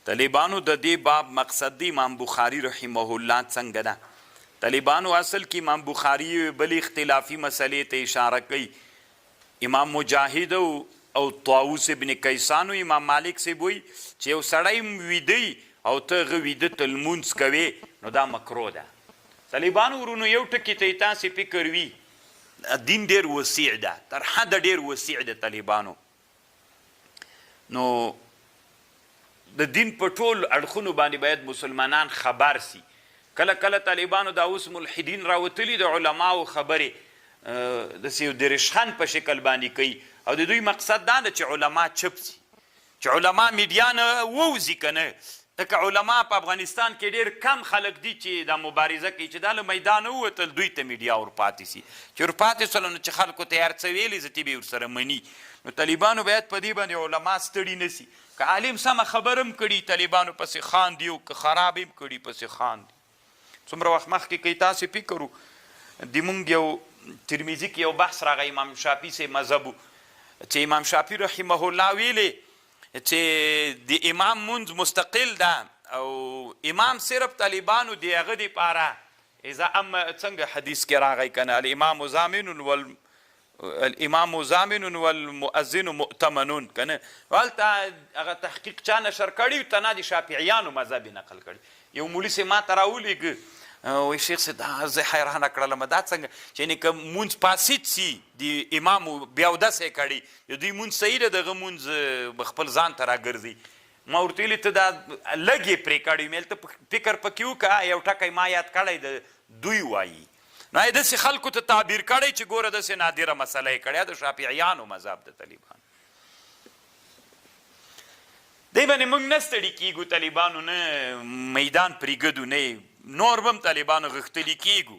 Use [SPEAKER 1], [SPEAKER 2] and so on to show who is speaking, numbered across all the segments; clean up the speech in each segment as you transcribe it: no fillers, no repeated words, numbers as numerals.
[SPEAKER 1] طالبانو د دې باب مقصد دی امام بخاري رحمه الله څنګه ده. طالبانو اصل کې امام بخاري بل اختلافي مسلې ته اشاره کوي. امام مجاهد او طاووس ابن کیسان او امام مالک سی وایي چې یو سړی ویده او ته هغه ویده ته لمونځ کوې نو دا مکروه ده. طالبانو ورونو یو ټکي ته تاسې فکر وي دین ډېر وسیع ده، تر حده ډېر وسیع ده طالبانو. نو د دین په ټول اړخونو باندې باید مسلمانان خبر سي. کله کله طالبانو دا اوس ملحدین راوتلي د علماو خبرې داسې یو درشخان په شکل باندې کوي او د دوی مقصد دا ده چې علما چپ سي، چې علما میډیا نه ووځي که نه. ځکه علما په افغانستان کې ډېر کم خلک دي چې دا مبارزه کوي چې دا له میدانه ووتل دوی ته میډیا ورپاتې سي، چې ورپاتې سول نو چې خلکو ته هر څه ویلي زه به یې ورسره مني. نو طالبانو باید په دې باندې علما ستړي نه سي. که عالم سمه خبر هم کړي طالبانو پسې خاندي او که خراب هم کړي پسې خاندي. څومره وخت مخکې کوي تاسې فکر و د مونږ یو ترمیزي کې یو بحث راغی امام شافعي صاحب مذهب چې امام شافعي رحمه الله ویلې چې د امام مونځ مستقل ده او امام صرف طالبانو د هغه دپاره اذا اما څنګه حدیث کې راغی که نه الامام ضامن والمؤذن مؤتمنون که نه هلته هغه تحقیق چا نشر کړي تنا د شافعیانو مذهب نقل کړي. یو مولي صاحب ما ته راولېږه وایي شیخ صاحب دا زه حیرانه کړلم دا څنګه چې یعنې که مونځ فاسد سي د امام بیا اودس یې کړي د دوی مونځ صحیح ده دغه مونځ خپل ځان ته راګرځي. ما ورته ویلي ته دا لږ یې پرې کړی مې ته فکر پکې وکړه یو ټکی ما یاد کړی د دوی وایي نو یې داسې خلکو ته تعبیر کړی چې ګوره داسې نادره مسله یې کړې د شافعیانو مذهب د طالبانو. دی باندې موږ نه ستړي کېږو طالبانو نه میدان پرېږدو نه نور به هم طالبانو غښتلي کېږو.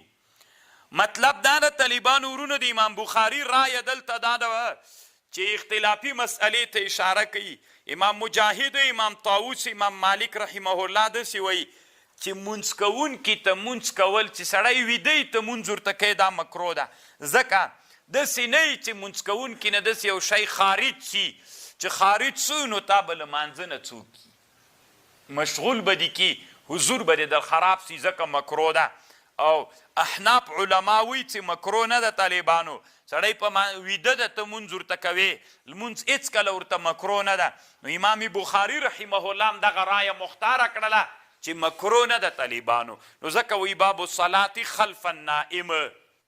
[SPEAKER 1] مطلب دا ده طالبانو ورونو د امام بخاري رایه دلته دا ده چې اختلافي مسئلې ته اشاره کوي. امام مجاهد امام طاووس امام مالک رحمه الله داسې وایي چې مونځ کوونکي ته مونځ کول چې سړی ویده ته مونځ ورته کوي دا مکروه ده. ځکه داسې نه وي چې مونځ کوونکي نه داسې یو شی خارج سي چې خارج سو نو تا به له مانځه نه څوک مشغول به دي کي حضور به دې در خراب سي ځکه مکروه ده. او احناف علما وایي چې مکروه نه ده طالبانو سړی په ویده ده ته مونځ ورته کوې لمونځ هېڅکله ورته مکروه نه ده. نو امام بخاري رحمه الله هم دغه رایه مختاره کړله چې مکروه نه ده طالبانو. نو ځکه وایي باب الصلاة خلف النائم